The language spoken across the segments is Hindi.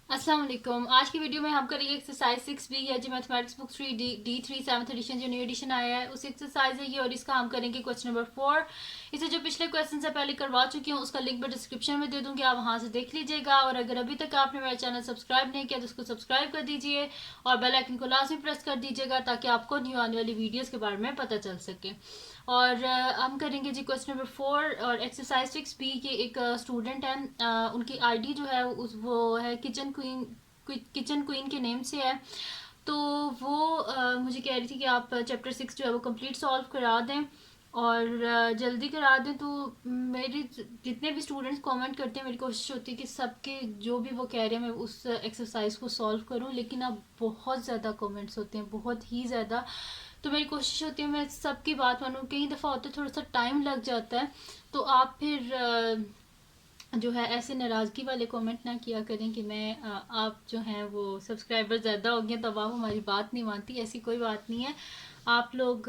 अस्सलाम वालेकुम। आज की वीडियो में हम करेंगे एक्सरसाइज 6B है जो mathematics book 3 D3 7th edition जो न्यू एडिशन आया है उस एक्सरसाइज है ये, और इसका हम करेंगे क्वेश्चन नंबर 4। इसे जो पिछले क्वेश्चन से पहले करवा चुकी हूँ उसका लिंक मैं डिस्क्रिप्शन में दे दूंगी, आप वहां से देख लीजिएगा। और अगर अभी तक आपने मेरा चैनल सब्सक्राइब नहीं किया तो उसको सब्सक्राइब कर दीजिए और बेल आइकन को लाजमी प्रेस कर दीजिएगा ताकि आपको न्यू आने वाली वीडियोज़ के बारे में पता चल सके। और हम करेंगे जी क्वेश्चन नंबर 4 और एक्सरसाइज 6B के एक स्टूडेंट हैं, उनकी आईडी जो है उस वो है किचन क्वीन के नेम से है। तो वो मुझे कह रही थी कि आप चैप्टर 6 जो है वो कंप्लीट सॉल्व करा दें और जल्दी करा दें। तो मेरे जितने भी स्टूडेंट्स कमेंट करते हैं मेरी कोशिश होती है कि सबके जो भी वो कह रहे हैं मैं उस एक्सरसाइज को सॉल्व करूं, लेकिन अब बहुत ज़्यादा कमेंट्स होते हैं, बहुत ही ज़्यादा। तो मेरी कोशिश होती है मैं सबकी बात मानूं। कई दफ़ा होता है थोड़ा सा टाइम लग जाता है, तो आप फिर जो है ऐसे नाराज़गी वाले कमेंट ना किया करें कि मैं आप जो हैं वो सब्सक्राइबर ज़्यादा हो गए तो अब आप हमारी बात नहीं मानती। ऐसी कोई बात नहीं है। आप लोग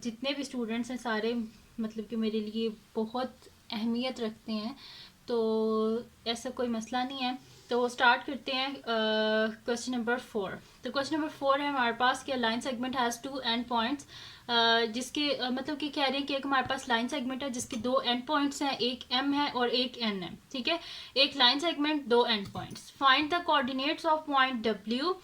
जितने भी स्टूडेंट्स हैं सारे मतलब कि मेरे लिए बहुत अहमियत रखते हैं, तो ऐसा कोई मसला नहीं है। तो स्टार्ट करते हैं क्वेश्चन नंबर 4। तो क्वेश्चन नंबर 4 है हमारे पास कि line segment has 2 and points, जिसके मतलब कि कह रहे हैं कि एक हमारे पास लाइन सेगमेंट है जिसके 2 एंड पॉइंट्स हैं, एक एम है और एक एन है। ठीक है, एक line segment 2 and points. Find the coordinates of point W.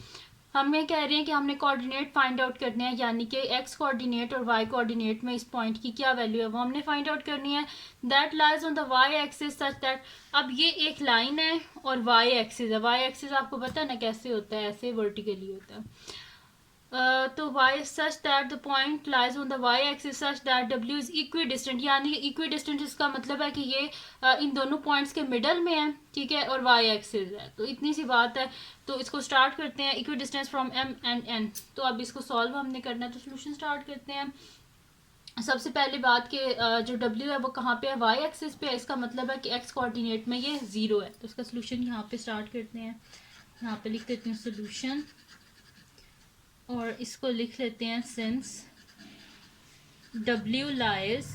हमें कह रहे हैं कि हमने कोऑर्डिनेट फाइंड आउट करने हैं, यानी कि एक्स कोऑर्डिनेट और वाई कोऑर्डिनेट में इस पॉइंट की क्या वैल्यू है वो हमने फाइंड आउट करनी है। That lies on the Y axis such that, अब ये एक लाइन है और वाई एक्सिस है। वाई एक्सिस आपको पता है ना कैसे होता है, ऐसे वर्टिकली होता है। तो y such that the point lies on the y axis such that w is equi distant, यानी कि इक्वी डिस्टेंट इसका मतलब है कि ये इन दोनों पॉइंट्स के मिडल में है। ठीक है, और y एक्सिस है, तो इतनी सी बात है। तो इसको स्टार्ट करते हैं, equi distance from m and n। तो अब इसको सॉल्व हमने करना है, तो सोल्यूशन स्टार्ट करते हैं। सबसे पहली बात कि जो w है वो कहाँ पे है, y एक्सिस पे है। इसका मतलब है कि x कोऑर्डिनेट में ये 0 है, तो इसका सोल्यूशन यहाँ पे स्टार्ट करते हैं। यहाँ पे लिख देते हैं सोल्यूशन और इसको लिख लेते हैं since W lies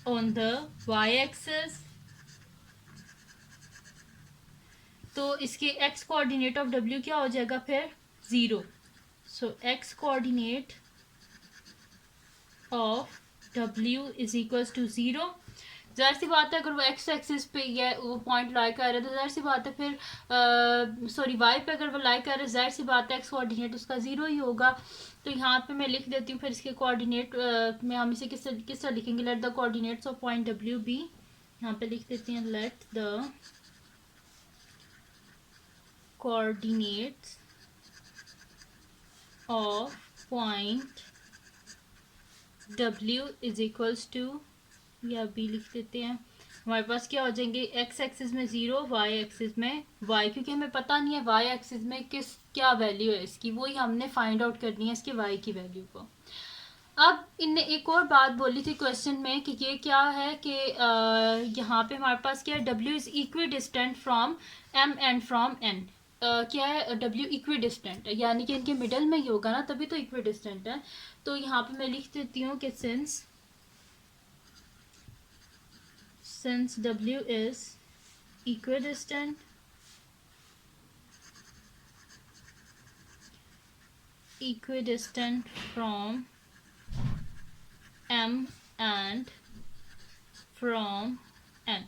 on the y axis, तो इसके x कोऑर्डिनेट ऑफ W क्या हो जाएगा फिर 0। So x coordinate of W is equals to 0। जाहिर सी बात है अगर वो एक्स एक्सिस पे है वो पॉइंट लाई कर रहा है तो जाहिर सी बात है फिर सॉरी वाई पे अगर वो लाई कर रहा है जाहिर सी बात है एक्स कोऑर्डिनेट उसका 0 ही होगा। तो यहाँ पे मैं लिख देती हूँ फिर इसके कोऑर्डिनेट में हम इसे किस तरह लिखेंगे, let the coordinates of point W be. यहाँ पे लिख देते हैं let the coordinates of point W is equals to, या बी लिख देते हैं। हमारे पास क्या हो जाएंगे, एक्स एक्सिस में 0, वाई एक्सिस में वाई, क्योंकि हमें पता नहीं है वाई एक्सिस में किस क्या वैल्यू है इसकी, वही हमने फाइंड आउट करनी है इसके वाई की वैल्यू को। अब इनने एक और बात बोली थी क्वेश्चन में कि ये क्या है कि यहाँ पे हमारे पास क्या है, W is equidistant from M and from N. क्या है, डब्ल्यू इक्वी डिस्टेंट है, यानी कि इनके मिडल में ही होगा ना, तभी तो इक्वी डिस्टेंट है। तो यहाँ पे मैं लिख देती हूँ कि since W is equidistant from M and from N,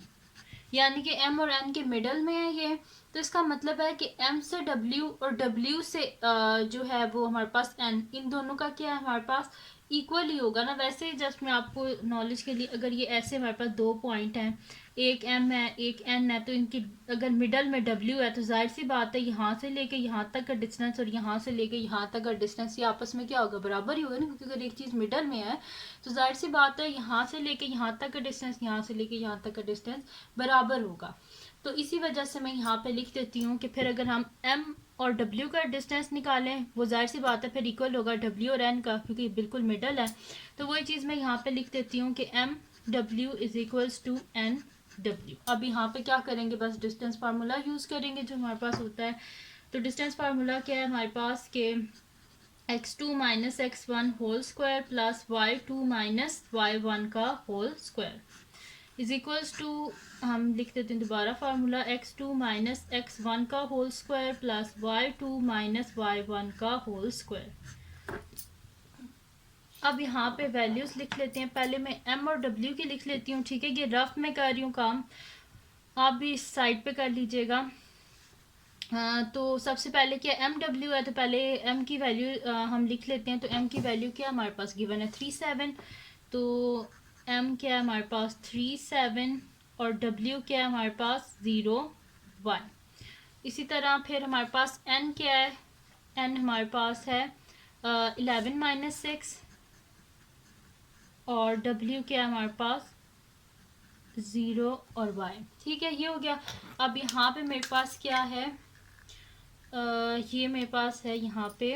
यानी कि M और N के मिडल में है ये। तो इसका मतलब है कि M से W और W से जो है वो हमारे पास N, इन दोनों का क्या है हमारे पास इक्वल ही होगा ना। वैसे जस्ट मैं आपको नॉलेज के लिए, अगर ये ऐसे हमारे पास दो पॉइंट हैं, एक M है एक N है, तो इनकी अगर मिडल में W है तो जाहिर सी बात है यहाँ से लेके यहाँ तक का डिस्टेंस और यहाँ से लेके यहाँ तक का डिस्टेंस ये आपस में क्या होगा, बराबर ही होगा ना, क्योंकि अगर एक चीज़ मिडल में है तो जाहिर सी बात है यहाँ से लेके यहाँ तक का डिस्टेंस, यहाँ से लेके यहाँ तक का डिस्टेंस बराबर होगा। तो इसी वजह से मैं यहाँ पे लिख देती हूँ कि फिर अगर हम M और W का डिस्टेंस निकालें वो जाहिर सी बात है फिर इक्वल होगा W और N का, क्योंकि बिल्कुल मिडल है। तो वही चीज़ मैं यहाँ पे लिख देती हूँ कि MW is equals to NW। अब यहाँ पे क्या करेंगे, बस डिस्टेंस फार्मूला यूज़ करेंगे जो हमारे पास होता है। तो डिस्टेंस फार्मूला क्या है हमारे पास के x2 minus x1 whole square plus y2 minus y1 का whole square. Is equals to, हम लिख देते हैं दोबारा फार्मूला, x2 माइनस x1 का whole square plus y2 minus y1 का होल स्क्वायर। अब यहाँ पे वैल्यूज लिख लेते हैं। पहले मैं m और w की लिख लेती हूँ, ठीक है। ये रफ में कर रही हूँ काम, आप भी इस साइड पे कर लीजिएगा। तो सबसे पहले क्या एम डब्ल्यू है, तो पहले एम की वैल्यू हम लिख लेते हैं। तो एम की वैल्यू क्या हमारे पास गिवन है 37, तो एम क्या है हमारे पास 37 और डब्ल्यू क्या है हमारे पास 0 1। इसी तरह फिर हमारे पास एन क्या है, एन हमारे पास है 11 माइनस 6 और डब्ल्यू क्या है हमारे पास 0 और वाई, ठीक है। ये हो गया। अब यहाँ पे मेरे पास क्या है, ये मेरे पास है यहाँ पे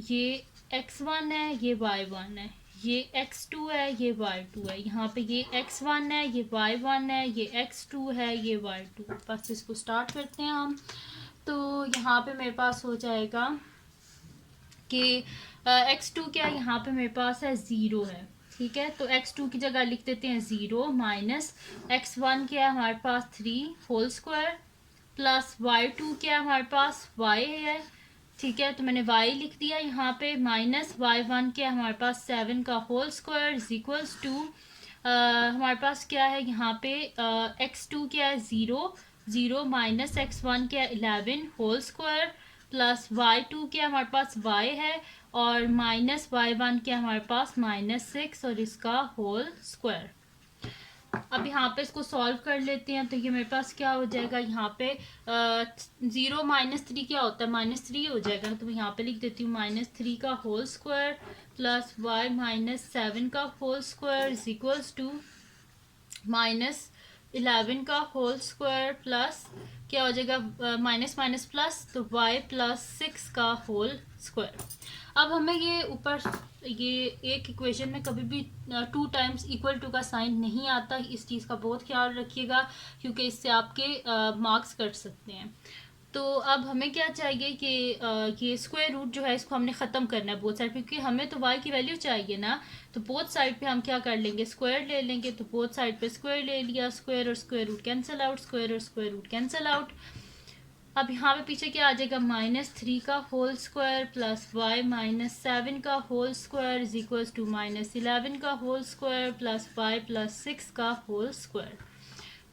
ये x1 है, ये y1 है, ये x2 है, ये y2 है। यहाँ पे ये x1 है, ये y1 है, ये x2 है, ये y2। बस इसको स्टार्ट करते हैं हम। तो यहाँ पे मेरे पास हो जाएगा कि x2 क्या, यहाँ पे मेरे पास है 0 है, ठीक है। तो x2 की जगह लिख देते हैं 0 माइनस x1 क्या है हमारे पास 3 होल स्क्वायर प्लस y2 क्या है हमारे पास y है, ठीक है। तो मैंने y लिख दिया यहाँ पे, माइनस y1 क्या है हमारे पास 7 का whole square is equals to हमारे पास क्या है यहाँ पे x2 क्या है 0 माइनस x1 क्या है 11 होल स्क्वायर प्लस y2 क्या हमारे पास y है और माइनस y1 क्या हमारे पास -6 और इसका होल स्क्वायर। अब यहाँ पे इसको सॉल्व कर लेते हैं। तो ये मेरे पास क्या हो जाएगा, यहाँ पे 0 -3 क्या होता है -3 हो जाएगा। तो मैं यहाँ पे लिख देती हूँ -3 का होल स्क्वायर प्लस y -7 का whole square is equals to -11 का होल स्क्वायर प्लस क्या हो जाएगा माइनस माइनस प्लस, तो y +6 का होल स्क्वायर। अब हमें ये ऊपर ये एक इक्वेशन में कभी भी 2 टाइम्स इक्वल टू का साइन नहीं आता, इस चीज़ का बहुत ख्याल रखिएगा क्योंकि इससे आपके मार्क्स कट सकते हैं। तो अब हमें क्या चाहिए कि ये स्क्वायर रूट जो है इसको हमने ख़त्म करना है बोथ साइड, क्योंकि हमें तो y की वैल्यू चाहिए ना। तो बोथ साइड पे हम क्या कर लेंगे, स्क्वायर ले लेंगे। तो बोथ साइड पे स्क्वायर ले लिया, स्क्वायर और square root cancel out, square और स्क्वायर रूट कैंसिल आउट। अब यहाँ पे पीछे क्या आ जाएगा, -3 का होल स्क्वायर प्लस y -7 का whole square is equals to -11 का होल स्क्वायर प्लस y +6 का होल स्क्वायर।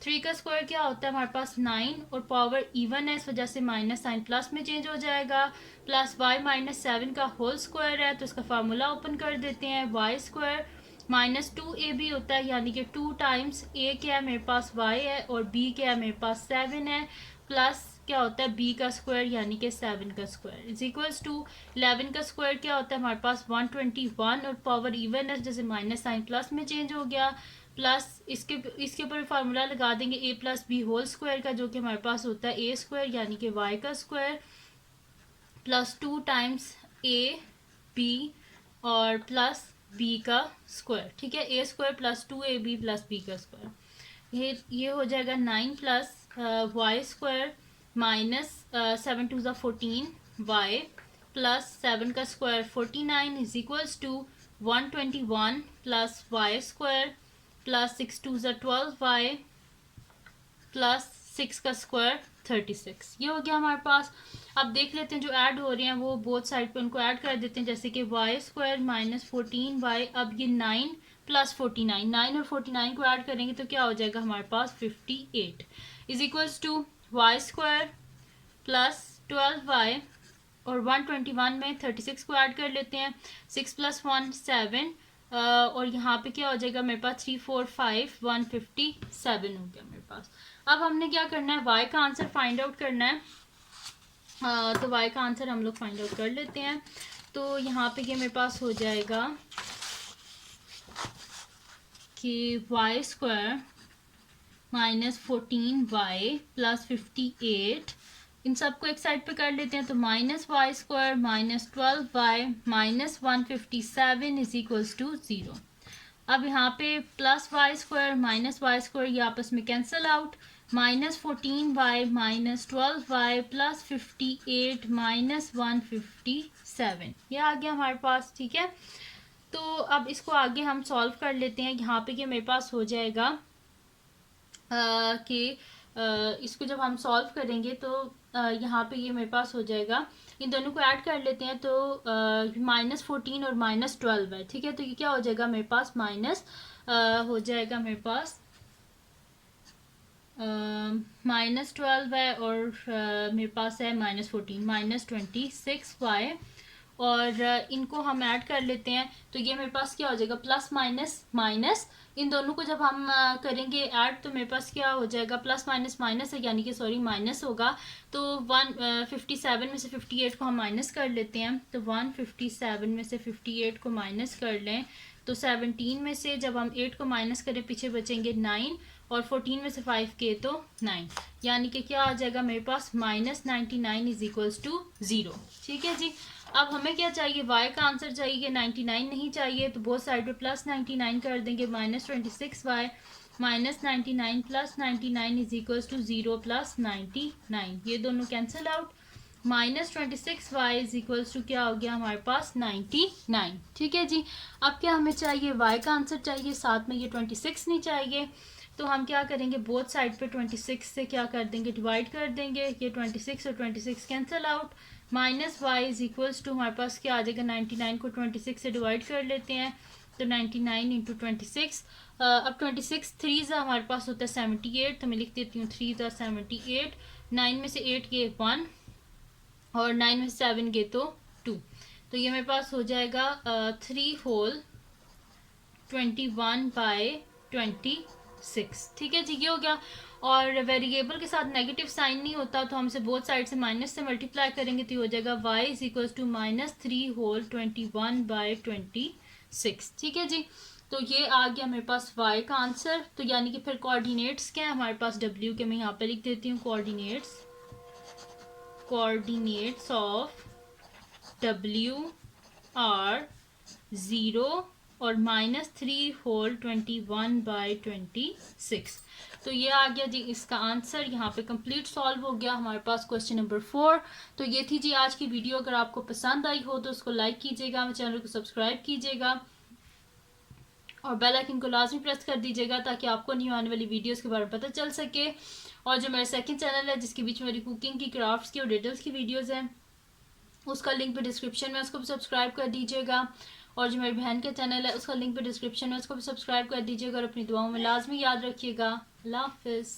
3 का स्क्वायर क्या होता है हमारे पास 9 और पावर इवन है, इस वजह से माइनस साइन प्लस में चेंज हो जाएगा। प्लस y -7 का होल स्क्वायर है, तो इसका फार्मूला ओपन कर देते हैं। y स्क्वायर -2ab होता है, यानी कि 2 टाइम्स a क्या है मेरे पास y है और b क्या है मेरे पास 7 है, प्लस क्या होता है b का स्क्वायर यानी कि 7 का स्क्वायर इज इक्वल्स टू 11 का स्क्वायर क्या होता है हमारे पास 121 और पावर इवन है, जैसे माइनस साइन प्लस में चेंज हो गया। प्लस इसके ऊपर फार्मूला लगा देंगे a + b होल स्क्वायर का, जो कि हमारे पास होता है a स्क्वायर यानी कि y का square plus 2 times a b और प्लस b का स्क्वायर, ठीक है। a square plus 2ab plus b का स्क्वायर, ये हो जाएगा 9 plus y square -7 2 = 14 y plus 7 का square 49 is equals to 121 plus y square plus 6 2 = 12 y plus 6 का स्क्वायर 36। ये हो गया हमारे पास। अब देख लेते हैं जो ऐड हो रहे हैं वो बोथ साइड पे उनको ऐड कर देते हैं, जैसे कि y स्क्वायर -14y। अब ये 9 प्लस 49, 9 और 49 को ऐड करेंगे तो क्या हो जाएगा हमारे पास 58 is equals to y square plus 12y और 121 में 36 को ऐड कर लेते हैं। 6 + 1 7 और यहाँ पे क्या हो जाएगा मेरे पास 3 4 5 157 हो गया मेरे पास। अब हमने क्या करना है, y का आंसर फाइंड आउट करना है। तो y का आंसर हम लोग फाइंड आउट कर लेते हैं। तो यहाँ पे ये मेरे पास हो जाएगा कि y स्क्वायर -14y प्लस 58, इन सबको एक साइड पे कर लेते हैं। तो -y square -12y -157 is equals to 0। अब यहाँ पे plus y square -y square ये आपस में cancel out, -14y -12y plus 58 -157 ये आ गया हमारे पास, ठीक है। तो अब इसको आगे हम सॉल्व कर लेते हैं। यहाँ पे ये मेरे पास हो जाएगा कि इसको जब हम सॉल्व करेंगे तो यहाँ पे ये मेरे पास हो जाएगा, इन दोनों को ऐड कर लेते हैं तो -14 और -12 है। ठीक है, तो ये क्या हो जाएगा मेरे पास माइनस हो जाएगा मेरे पास -12 है और मेरे पास है -14 -26y और इनको हम ऐड कर लेते हैं तो ये मेरे पास क्या हो जाएगा प्लस माइनस माइनस। इन दोनों को जब हम करेंगे ऐड तो मेरे पास क्या हो जाएगा प्लस माइनस माइनस है, यानी कि सॉरी माइनस होगा। तो 157 में से 58 को हम माइनस कर लेते हैं, तो 157 में से 58 को माइनस कर लें तो 17 में से जब हम 8 को माइनस करें पीछे बचेंगे 9 और 14 में से 5 के तो 9, यानी कि क्या आ जाएगा मेरे पास -99 इज इक्वल्स टू 0। ठीक है जी, अब हमें क्या चाहिए, y का आंसर चाहिए, 99 नहीं चाहिए, तो बोथ साइड पे +99 कर देंगे। -26y -99 + 99 इज इक्वल्स टू 0 + 99, ये दोनों cancel out. -26y is equals to क्या हो गया हमारे पास 99। ठीक है जी, अब क्या हमें चाहिए, y का आंसर चाहिए, साथ में ये 26 नहीं चाहिए। तो हम क्या करेंगे, बोथ साइड पे 26 से क्या कर देंगे, डिवाइड कर देंगे। ये 26 और 26 cancel out. -y is equals to हमारे पास क्या आ जाएगा, 99 को 26 से डिवाइड कर लेते हैं तो 99 इंटू 26। अब 26 3 हमारे पास होता है 78, तो मैं लिख देती हूँ 3 78। 9 में से 8 गए 1 और 9 में से 7 गए तो 2, तो ये मेरे पास हो जाएगा 3 होल 21/26। ठीक है जी, ये हो गया। और वेरिएबल के साथ नेगेटिव साइन नहीं होता तो हम इसे बोथ साइड से माइनस से मल्टीप्लाई करेंगे तो ये हो जाएगा y is equals to -3 whole 21/26। ठीक है जी, तो ये आ गया मेरे पास y का आंसर। तो यानी कि फिर कोऑर्डिनेट्स क्या है हमारे पास w के, मैं यहाँ पे लिख देती हूँ कोऑर्डिनेट्स ऑफ w आर 0 और -3 होल 21/26। तो ये आ गया जी इसका आंसर, यहाँ पे कंप्लीट सॉल्व हो गया हमारे पास क्वेश्चन नंबर 4। तो ये थी जी आज की वीडियो, अगर आपको पसंद आई हो तो उसको लाइक कीजिएगा, मेरे चैनल को सब्सक्राइब कीजिएगा और बेल आइकन को लाजमी प्रेस कर दीजिएगा ताकि आपको न्यू आने वाली वीडियोस के बारे में पता चल सके। और जो मेरा सेकंड चैनल है जिसके बीच में मेरी कुकिंग की, क्राफ्ट्स की और डिटेल्स की वीडियोज़ हैं, उसका लिंक भी डिस्क्रिप्शन में, उसको भी सब्सक्राइब कर दीजिएगा। और जो मेरी बहन का चैनल है उसका लिंक भी डिस्क्रिप्शन में, उसको भी सब्सक्राइब कर दीजिएगा और अपनी दुआओं में लाजमी याद रखिएगा। अल्लाह हाफिज़।